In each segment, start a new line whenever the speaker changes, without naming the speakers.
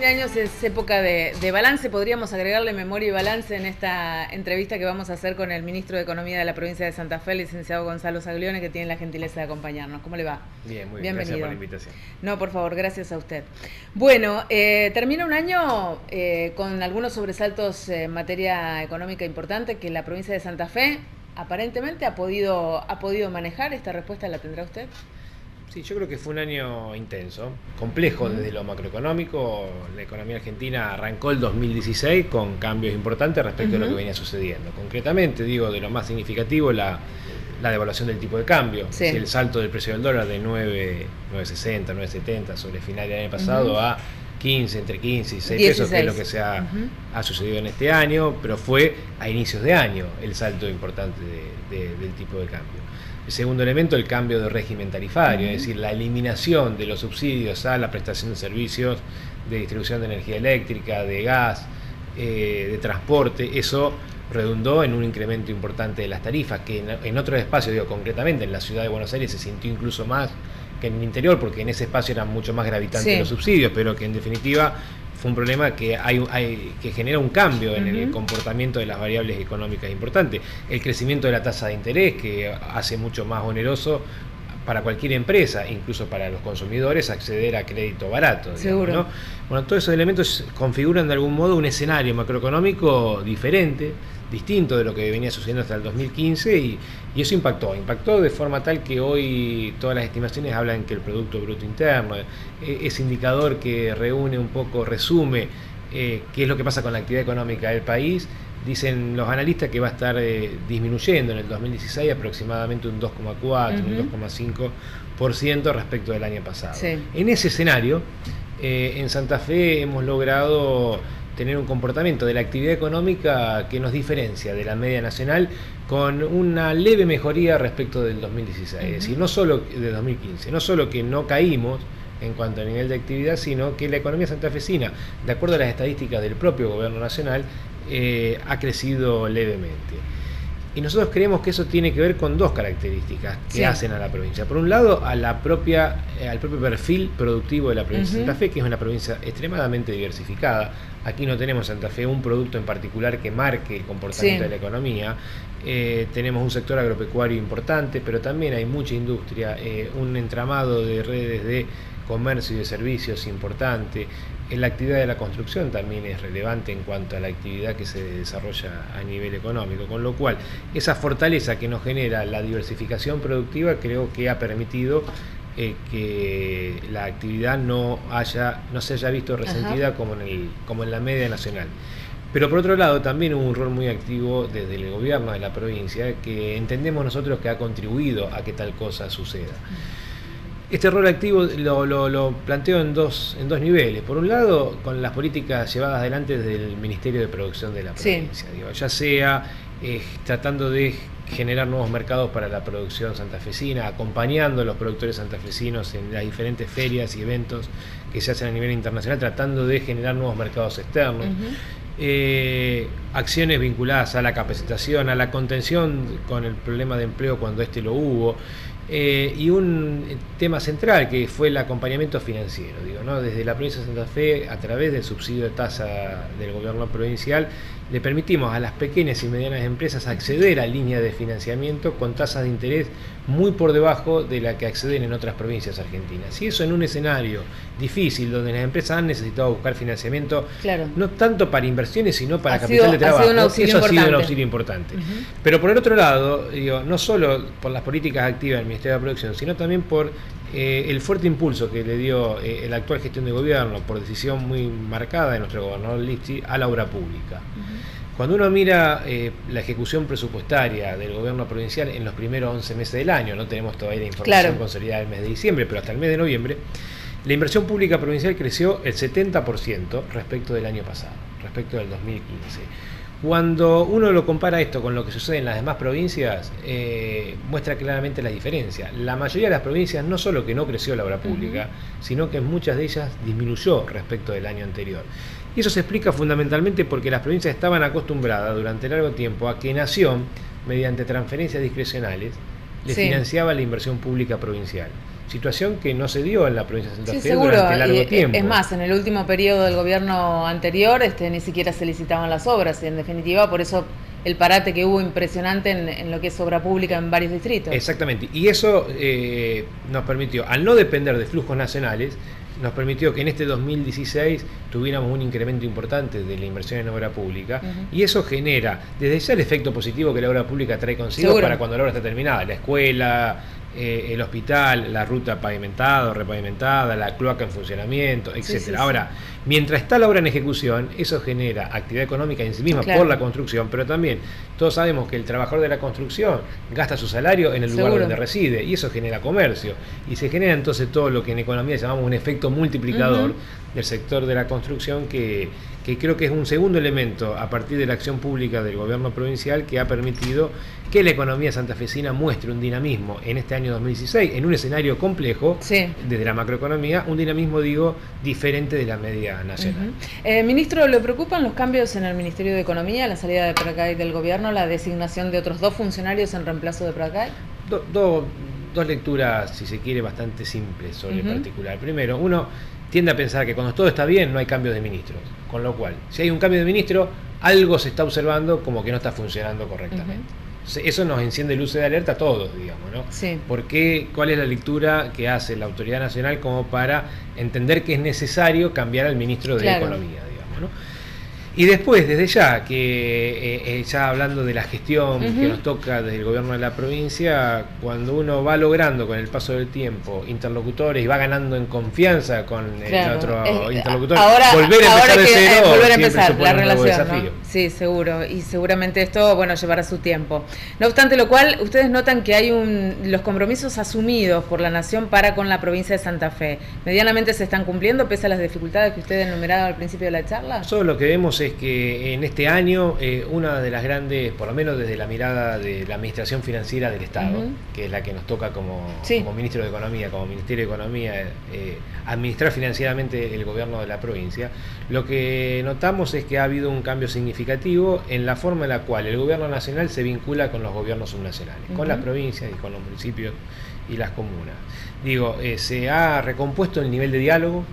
de años es época de balance. Podríamos agregarle memoria y balance en esta entrevista que vamos a hacer con el ministro de Economía de la provincia de Santa Fe, el licenciado Gonzalo Zaglione, que tiene la gentileza de acompañarnos. ¿Cómo le va?
Bien, muy bien. Gracias por la invitación.
No, por favor, gracias a usted. Bueno, termina un año con algunos sobresaltos en materia económica importante que la provincia de Santa Fe aparentemente ha podido manejar. ¿Esta respuesta la tendrá usted?
Sí, yo creo que fue un año intenso, complejo desde lo macroeconómico. La economía argentina arrancó el 2016 con cambios importantes respecto a lo que venía sucediendo. Concretamente, digo, de lo más significativo, la devaluación del tipo de cambio.
Sí.
El salto del precio del dólar de 9.60, 9.70 sobre el final del año pasado a 15, entre 15 y 6 pesos, que es lo que se ha sucedido en este año, pero fue a inicios de año el salto importante del tipo de cambio. El segundo elemento, el cambio de régimen tarifario, es decir, la eliminación de los subsidios a la prestación de servicios de distribución de energía eléctrica, de gas, de transporte. Eso redundó en un incremento importante de las tarifas, que en otros espacios, digo concretamente en la ciudad de Buenos Aires, se sintió incluso más que en el interior, porque en ese espacio eran mucho más gravitantes los subsidios, pero que en definitiva fue un problema que que genera un cambio en el comportamiento de las variables económicas importantes. El crecimiento de la tasa de interés, que hace mucho más oneroso para cualquier empresa, incluso para los consumidores, acceder a crédito barato, digamos,
seguro,
¿no? Bueno, todos esos elementos configuran de algún modo un escenario macroeconómico diferente, distinto de lo que venía sucediendo hasta el 2015, y eso impactó de forma tal que hoy todas las estimaciones hablan que el Producto Bruto Interno, ese indicador que resume qué es lo que pasa con la actividad económica del país, dicen los analistas que va a estar disminuyendo en el 2016 aproximadamente un 2,4, un 2,5% respecto del año pasado.
Sí.
En ese escenario, en Santa Fe hemos logrado tener un comportamiento de la actividad económica que nos diferencia de la media nacional, con una leve mejoría respecto del 2016, es decir, no solo de 2015, no solo que no caímos en cuanto a nivel de actividad, sino que la economía santafesina, de acuerdo a las estadísticas del propio gobierno nacional, ha crecido levemente. Y nosotros creemos que eso tiene que ver con dos características que hacen a la provincia. Por un lado, al propio perfil productivo de la provincia de Santa Fe, que es una provincia extremadamente diversificada. Aquí no tenemos en Santa Fe un producto en particular que marque el comportamiento de la economía. Tenemos un sector agropecuario importante, pero también hay mucha industria, un entramado de redes de comercio y de servicios importante. La actividad de la construcción también es relevante en cuanto a la actividad que se desarrolla a nivel económico, con lo cual esa fortaleza que nos genera la diversificación productiva creo que ha permitido que la actividad no se haya visto resentida como en la media nacional. Pero por otro lado también hubo un rol muy activo desde el gobierno de la provincia, que entendemos nosotros que ha contribuido a que tal cosa suceda. Este rol activo lo planteo en dos niveles. Por un lado, con las políticas llevadas adelante desde el Ministerio de Producción de la provincia, ya sea tratando de generar nuevos mercados para la producción santafesina, acompañando a los productores santafesinos en las diferentes ferias y eventos que se hacen a nivel internacional, tratando de generar nuevos mercados externos. Acciones vinculadas a la capacitación, a la contención con el problema de empleo cuando lo hubo, y un tema central que fue el acompañamiento financiero, ¿no? Desde la provincia de Santa Fe, a través del subsidio de tasa del gobierno provincial, le permitimos a las pequeñas y medianas empresas acceder a líneas de financiamiento con tasas de interés muy por debajo de la que acceden en otras provincias argentinas. Y eso en un escenario difícil, donde las empresas han necesitado buscar financiamiento, no tanto para inversiones, sino para capital de trabajo. Eso ha sido un auxilio importante. Pero por el otro lado, no solo por las políticas activas del Ministerio de Producción, sino también por el fuerte impulso que le dio la actual gestión de gobierno, por decisión muy marcada de nuestro gobernador Lifchi, a la obra pública. Cuando uno mira la ejecución presupuestaria del gobierno provincial en los primeros 11 meses del año, no tenemos todavía la información consolidada del mes de diciembre, pero hasta el mes de noviembre, la inversión pública provincial creció el 70% respecto del año pasado, respecto del 2015. Cuando uno lo compara esto con lo que sucede en las demás provincias, muestra claramente la diferencia. La mayoría de las provincias no solo que no creció la obra pública, sino que en muchas de ellas disminuyó respecto del año anterior. Y eso se explica fundamentalmente porque las provincias estaban acostumbradas durante largo tiempo a que Nación, mediante transferencias discrecionales, le financiaba la inversión pública provincial. situación que no se dio en la provincia de Santa
Sí,
Fe
seguro.
durante largo tiempo.
Es más, en el último periodo del gobierno anterior ni siquiera se licitaban las obras, y en definitiva por eso el parate que hubo impresionante en lo que es obra pública en varios distritos.
Exactamente, y eso nos permitió, al no depender de flujos nacionales, nos permitió que en este 2016 tuviéramos un incremento importante de la inversión en obra pública, y eso genera desde ya el efecto positivo que la obra pública trae consigo. Seguro. Para cuando la obra está terminada, la escuela, el hospital, la ruta pavimentada o repavimentada, la cloaca en funcionamiento, etcétera. Sí, sí, ahora, mientras está la obra en ejecución, eso genera actividad económica en sí misma, claro, por la construcción, pero también todos sabemos que el trabajador de la construcción gasta su salario en el lugar donde reside, y eso genera comercio, y se genera entonces todo lo que en economía llamamos un efecto multiplicador del sector de la construcción, que creo que es un segundo elemento a partir de la acción pública del gobierno provincial que ha permitido que la economía santafesina muestre un dinamismo en este año 2016, en un escenario complejo, sí, desde la macroeconomía, un dinamismo, digo, diferente de la media nacional.
Ministro, ¿le preocupan los cambios en el Ministerio de Economía, la salida de Pratgay del gobierno, la designación de otros 2 funcionarios en reemplazo de Pratgay?
Dos lecturas, si se quiere, bastante simples sobre el particular. Primero, uno tiende a pensar que cuando todo está bien no hay cambios de ministros, con lo cual, si hay un cambio de ministro, algo se está observando como que no está funcionando correctamente. Eso nos enciende luces de alerta a todos, digamos, ¿no?
Sí.
¿Cuál es la lectura que hace la autoridad nacional como para entender que es necesario cambiar al ministro de Economía, digamos, ¿no? Y después, desde ya, que ya hablando de la gestión que nos toca desde el gobierno de la provincia, cuando uno va logrando con el paso del tiempo interlocutores y va ganando en confianza con el otro interlocutor, volver a empezar de cero,
volver a empezar la relación,
desafío.
¿no? Sí, seguro, y seguramente esto, llevará su tiempo. No obstante lo cual, ustedes notan que hay los compromisos asumidos por la Nación para con la provincia de Santa Fe, ¿medianamente se están cumpliendo pese a las dificultades que usted enumeraba al principio de la charla?
Nosotros lo que vemos es que en este año una de las grandes, por lo menos desde la mirada de la Administración Financiera del Estado, que es la que nos toca como Ministro de Economía, como Ministerio de Economía, administrar financieramente el gobierno de la provincia, lo que notamos es que ha habido un cambio significativo en la forma en la cual el gobierno nacional se vincula con los gobiernos subnacionales, con las provincias y con los municipios y las comunas. Digo, se ha recompuesto el nivel de diálogo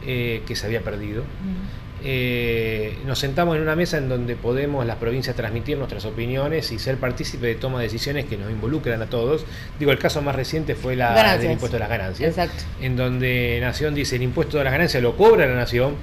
que se había perdido. Nos sentamos en una mesa en donde podemos las provincias transmitir nuestras opiniones y ser partícipes de toma de decisiones que nos involucran a todos. Digo, el caso más reciente fue del impuesto a las ganancias.
Exacto.
En donde Nación dice el impuesto a las ganancias lo cobra la Nación,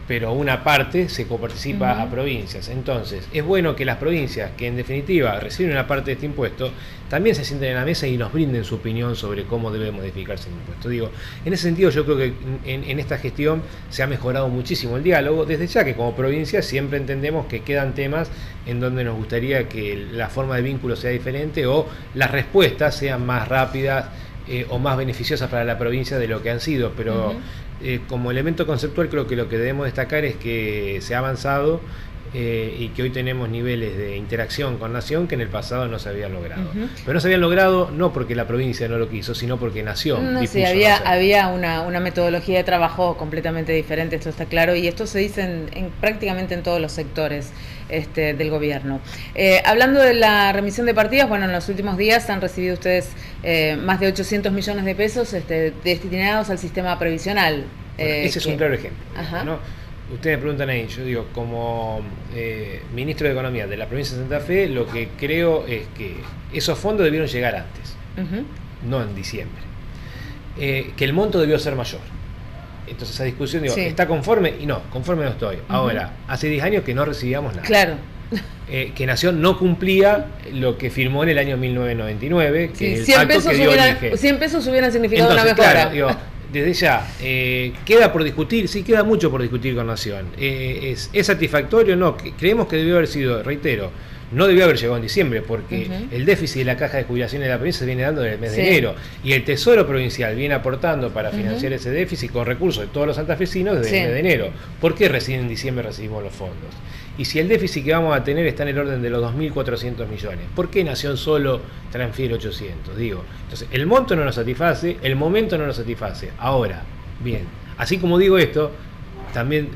pero una parte se coparticipa a provincias. Entonces, es bueno que las provincias, que en definitiva reciben una parte de este impuesto, también se sienten en la mesa y nos brinden su opinión sobre cómo debe modificarse el impuesto. Digo, en ese sentido yo creo que en esta gestión se ha mejorado muchísimo el diálogo, desde ya que como provincia siempre entendemos que quedan temas en donde nos gustaría que la forma de vínculo sea diferente o las respuestas sean más rápidas o más beneficiosas para la provincia de lo que han sido, pero como elemento conceptual creo que lo que debemos destacar es que se ha avanzado y que hoy tenemos niveles de interacción con Nación que en el pasado no se habían logrado. Pero no se habían logrado no porque la provincia no lo quiso, sino porque Nación dispuso.
Sí, había una metodología de trabajo completamente diferente, esto está claro, y esto se dice prácticamente en todos los sectores del gobierno. Hablando de la remisión de partidas, en los últimos días han recibido ustedes más de 800 millones de pesos destinados al sistema previsional.
Ese es un claro ejemplo, ¿no? Ustedes me preguntan ahí, yo digo, como ministro de Economía de la provincia de Santa Fe, lo que creo es que esos fondos debieron llegar antes, no en diciembre. Que el monto debió ser mayor. Entonces esa discusión, digo, ¿está conforme? Y no, conforme no estoy. Ahora, hace 10 años que no recibíamos nada.
Claro.
Que Nación no cumplía lo que firmó en el año 1999, que es el pacto que dio origen.
100 pesos hubieran significado
entonces,
una mejora.
Claro, digo, desde ya, queda por discutir, sí, queda mucho por discutir con Nación. ¿Es satisfactorio? No, creemos que debió haber sido, reitero, no debió haber llegado en diciembre, porque el déficit de la caja de jubilaciones de la provincia se viene dando desde el mes de enero, y el Tesoro Provincial viene aportando para financiar ese déficit con recursos de todos los santafesinos desde el mes de enero. ¿Por qué recién en diciembre recibimos los fondos? Y si el déficit que vamos a tener está en el orden de los 2.400 millones, ¿por qué Nación solo transfiere 800? Digo, entonces, el monto no nos satisface, el momento no nos satisface. Ahora, bien, así como digo esto, también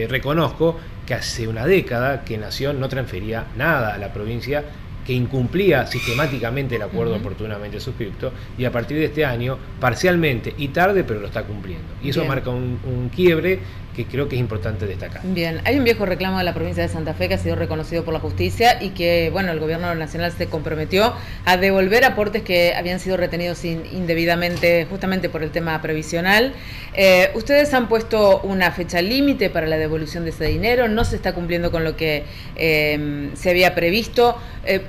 reconozco que hace una década que Nación no transfería nada a la provincia que incumplía sistemáticamente el acuerdo oportunamente suscripto, y a partir de este año, parcialmente y tarde, pero lo está cumpliendo. Y eso marca un quiebre que creo que es importante destacar.
Bien, hay un viejo reclamo de la provincia de Santa Fe que ha sido reconocido por la justicia y que, bueno, el gobierno nacional se comprometió a devolver aportes que habían sido retenidos indebidamente, justamente por el tema previsional. Ustedes han puesto una fecha límite para la devolución de ese dinero, no se está cumpliendo con lo que se había previsto.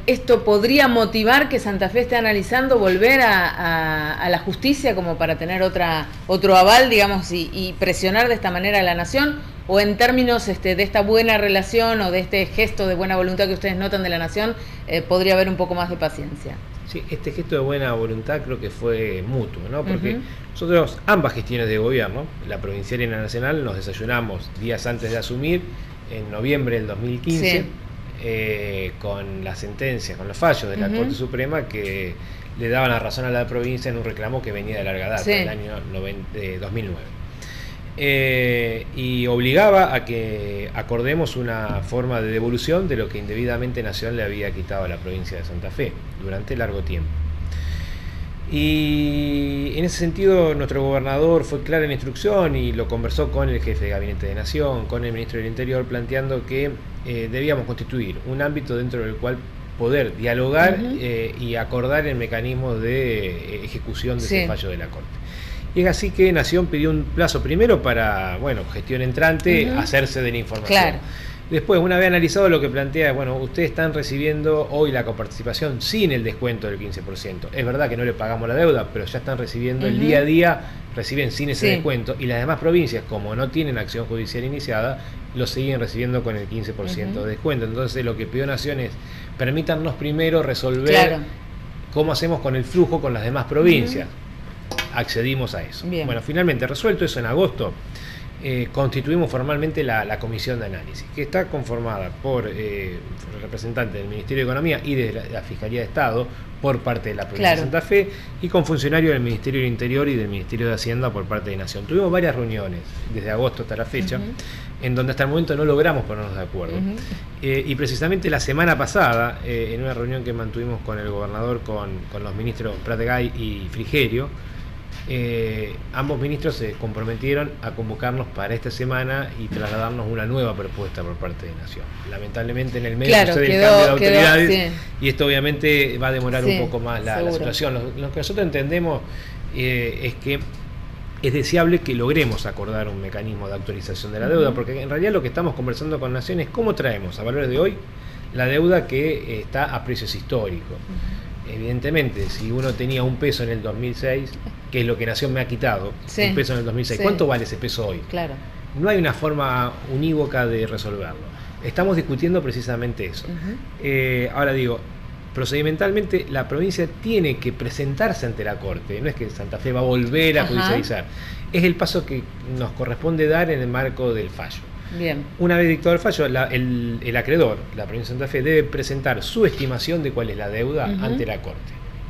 ¿Esto podría motivar que Santa Fe esté analizando volver a la justicia como para tener otro aval, digamos, y presionar de esta manera a la nación? ¿O en términos de esta buena relación o de este gesto de buena voluntad que ustedes notan de la nación, podría haber un poco más de paciencia?
Sí, este gesto de buena voluntad creo que fue mutuo, ¿no? Porque nosotros, ambas gestiones de gobierno, la provincial y la nacional, nos desayunamos días antes de asumir, en noviembre del 2015, con la sentencia, con los fallos de la Corte Suprema que le daban la razón a la provincia en un reclamo que venía de larga data, del año 2009. Y obligaba a que acordemos una forma de devolución de lo que indebidamente Nación le había quitado a la provincia de Santa Fe durante largo tiempo. Y en ese sentido nuestro gobernador fue claro en la instrucción y lo conversó con el jefe de gabinete de Nación, con el ministro del Interior, planteando que debíamos constituir un ámbito dentro del cual poder dialogar y acordar el mecanismo de ejecución de ese fallo de la Corte. Y es así que Nación pidió un plazo primero para, gestión entrante, hacerse de la información.
Claro.
Después, una vez analizado lo que plantea, ustedes están recibiendo hoy la coparticipación sin el descuento del 15%. Es verdad que no le pagamos la deuda, pero ya están recibiendo el día a día, reciben sin ese descuento. Y las demás provincias, como no tienen acción judicial iniciada, lo siguen recibiendo con el 15% de descuento. Entonces, lo que pidió Nación es, permítanos primero resolver cómo hacemos con el flujo con las demás provincias. Accedimos a eso.
Bien.
Bueno, finalmente, resuelto eso en agosto, constituimos formalmente la comisión de análisis, que está conformada por representantes del Ministerio de Economía y de la Fiscalía de Estado por parte de la provincia de Santa Fe, y con funcionarios del Ministerio del Interior y del Ministerio de Hacienda por parte de Nación. Tuvimos varias reuniones desde agosto hasta la fecha, en donde hasta el momento no logramos ponernos de acuerdo. Y precisamente la semana pasada, en una reunión que mantuvimos con el gobernador, con los ministros Pratgay y Frigerio, ambos ministros se comprometieron a convocarnos para esta semana y trasladarnos una nueva propuesta por parte de Nación. Lamentablemente en el medio sucede el cambio de autoridades y esto obviamente va a demorar un poco más la situación. Lo que nosotros entendemos es que es deseable que logremos acordar un mecanismo de actualización de la deuda, porque en realidad lo que estamos conversando con Nación es cómo traemos a valores de hoy la deuda que está a precios históricos. Evidentemente, si uno tenía un peso en el 2006, que es lo que Nación me ha quitado, un peso en el 2006, ¿cuánto vale ese peso hoy?
Claro.
No hay una forma unívoca de resolverlo. Estamos discutiendo precisamente eso. Ahora digo, procedimentalmente la provincia tiene que presentarse ante la Corte, no es que Santa Fe va a volver a judicializar, es el paso que nos corresponde dar en el marco del fallo.
Bien.
Una vez dictado el fallo, el acreedor, la provincia de Santa Fe, debe presentar su estimación de cuál es la deuda ante la Corte.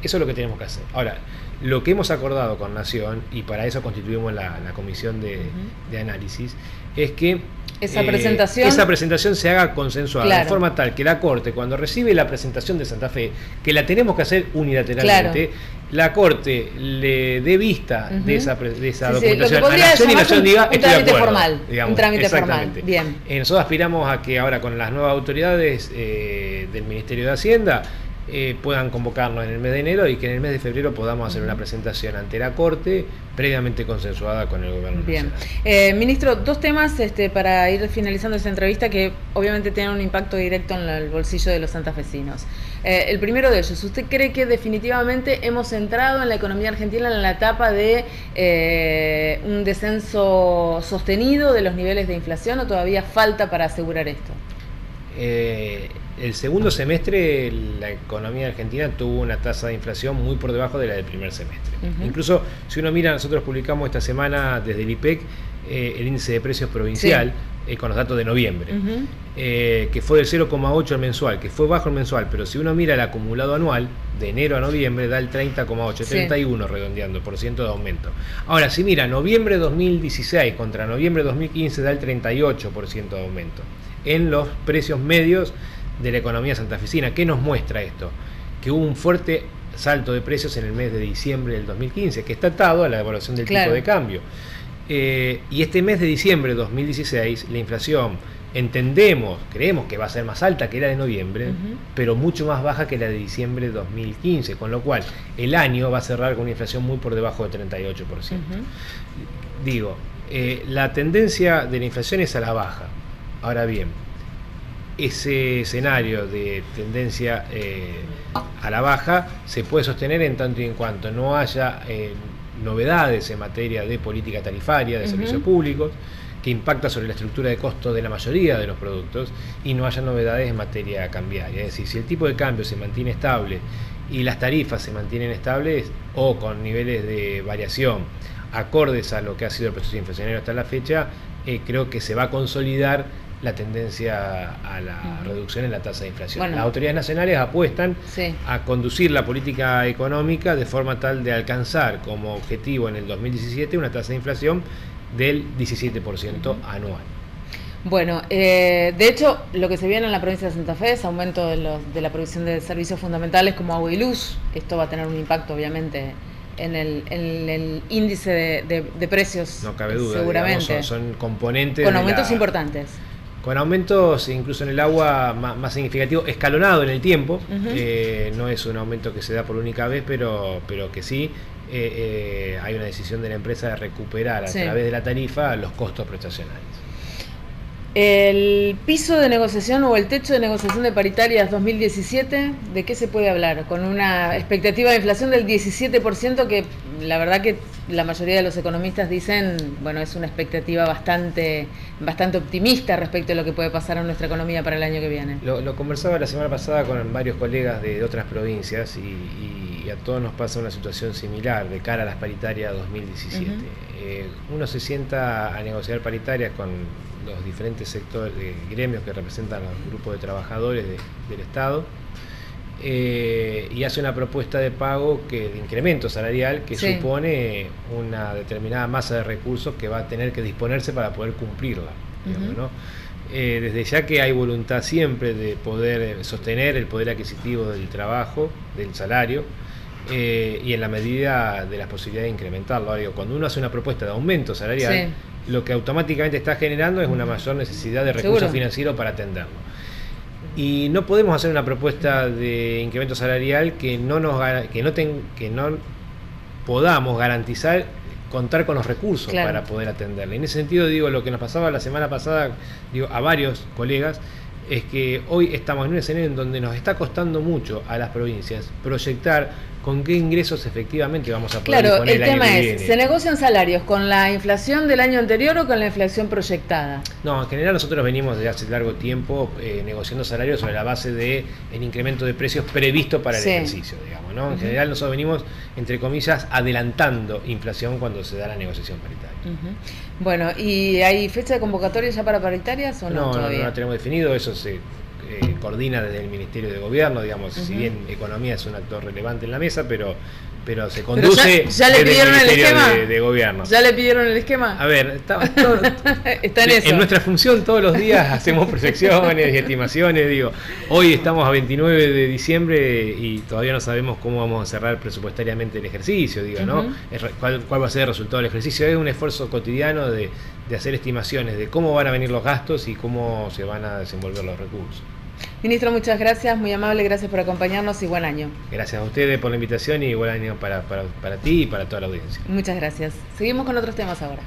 Eso es lo que tenemos que hacer. Ahora, lo que hemos acordado con Nación, y para eso constituimos la comisión de análisis, es que esa presentación se haga consensuada, de forma tal que la Corte, cuando recibe la presentación de Santa Fe, que la tenemos que hacer unilateralmente, la Corte le dé vista de esa documentación a Nación y Nación diga, estoy de acuerdo.
Un trámite formal. Bien.
Nosotros aspiramos a que ahora con las nuevas autoridades del Ministerio de Hacienda puedan convocarnos en el mes de enero y que en el mes de febrero podamos hacer una presentación ante la Corte previamente consensuada con el gobierno nacional.
Ministro, dos temas para ir finalizando esta entrevista que obviamente tienen un impacto directo en el bolsillo de los santafesinos. El primero de ellos, ¿usted cree que definitivamente hemos entrado en la economía argentina en la etapa de un descenso sostenido de los niveles de inflación o todavía falta para asegurar esto?
El segundo semestre la economía argentina tuvo una tasa de inflación muy por debajo de la del primer semestre. Incluso si uno mira, nosotros publicamos esta semana desde el IPEC el índice de precios provincial con los datos de noviembre, que fue del 0,8 el mensual, que fue bajo el mensual, pero si uno mira el acumulado anual de enero a noviembre da el 30,8, 31 redondeando por ciento de aumento. Ahora, si mira noviembre 2016 contra noviembre 2015 da el 38% de aumento en los precios medios de la economía santafesina. ¿Qué nos muestra esto? Que hubo un fuerte salto de precios en el mes de diciembre del 2015, que está atado a la devaluación del tipo de cambio. Y este mes de diciembre de 2016, la inflación, creemos que va a ser más alta que la de noviembre, pero mucho más baja que la de diciembre de 2015, con lo cual el año va a cerrar con una inflación muy por debajo del 38%. Digo, la tendencia de la inflación es a la baja. Ahora bien, ese escenario de tendencia a la baja se puede sostener en tanto y en cuanto no haya novedades en materia de política tarifaria, de servicios públicos, que impacta sobre la estructura de costos de la mayoría de los productos, y no haya novedades en materia cambiaria. Es decir, si el tipo de cambio se mantiene estable y las tarifas se mantienen estables o con niveles de variación acordes a lo que ha sido el proceso inflacionario hasta la fecha, creo que se va a consolidar la tendencia a la reducción en la tasa de inflación. Bueno, las autoridades nacionales apuestan a conducir la política económica de forma tal de alcanzar como objetivo en el 2017 una tasa de inflación del 17% anual.
Bueno, de hecho, lo que se viene en la provincia de Santa Fe es aumento de la provisión de servicios fundamentales como agua y luz. Esto va a tener un impacto, obviamente, en el índice de precios.
No cabe duda,
seguramente.
Digamos, son componentes
con aumentos importantes.
Con aumentos incluso en el agua más significativo, escalonado en el tiempo. No es un aumento que se da por única vez, pero que sí hay una decisión de la empresa de recuperar a través de la tarifa los costos prestacionales.
El piso de negociación o el techo de negociación de paritarias 2017, ¿de qué se puede hablar? Con una expectativa de inflación del 17%, que la verdad que la mayoría de los economistas dicen, bueno, es una expectativa bastante optimista respecto a lo que puede pasar en nuestra economía para el año que viene.
Lo conversaba la semana pasada con varios colegas de otras provincias y a todos nos pasa una situación similar de cara a las paritarias 2017. Uno se sienta a negociar paritarias con los diferentes sectores, gremios que representan a los grupos de trabajadores del Estado, y hace una propuesta de pago de incremento salarial que supone una determinada masa de recursos que va a tener que disponerse para poder cumplirla, digamos, ¿no? Desde ya que hay voluntad siempre de poder sostener el poder adquisitivo del trabajo, del salario, y en la medida de las posibilidades de incrementarlo. Digo, cuando uno hace una propuesta de aumento salarial, lo que automáticamente está generando es una mayor necesidad de recursos financieros para atenderlo. Y no podemos hacer una propuesta de incremento salarial que no podamos garantizar contar con los recursos para poder atenderla. En ese sentido, digo, lo que nos pasaba la semana pasada, digo, a varios colegas, es que hoy estamos en un escenario en donde nos está costando mucho a las provincias proyectar con qué ingresos efectivamente vamos a poder disponer el año que viene. Claro, el tema es, ¿se negocian salarios con la inflación del año anterior o con la inflación proyectada? No, en general nosotros venimos desde hace largo tiempo negociando salarios sobre la base del incremento de precios previsto para el ejercicio, digamos, ¿no? En general nosotros venimos, entre comillas, adelantando inflación cuando se da la negociación paritaria. Bueno, ¿y hay fecha de convocatoria ya para paritarias o no todavía? No la tenemos definido, eso se coordina desde el Ministerio de Gobierno, digamos, si bien Economía es un actor relevante en la mesa, pero se conduce ¿ya le pidieron desde el Ministerio de Gobierno. ¿Ya le pidieron el esquema? A ver, está en eso. En nuestra función todos los días hacemos proyecciones y estimaciones, digo, hoy estamos a 29 de diciembre y todavía no sabemos cómo vamos a cerrar presupuestariamente el ejercicio, digo, ¿no? ¿Cuál va a ser el resultado del ejercicio? Es un esfuerzo cotidiano de hacer estimaciones de cómo van a venir los gastos y cómo se van a desenvolver los recursos. Ministro, muchas gracias, muy amable, gracias por acompañarnos y buen año. Gracias a ustedes por la invitación y buen año para ti y para toda la audiencia. Muchas gracias. Seguimos con otros temas ahora.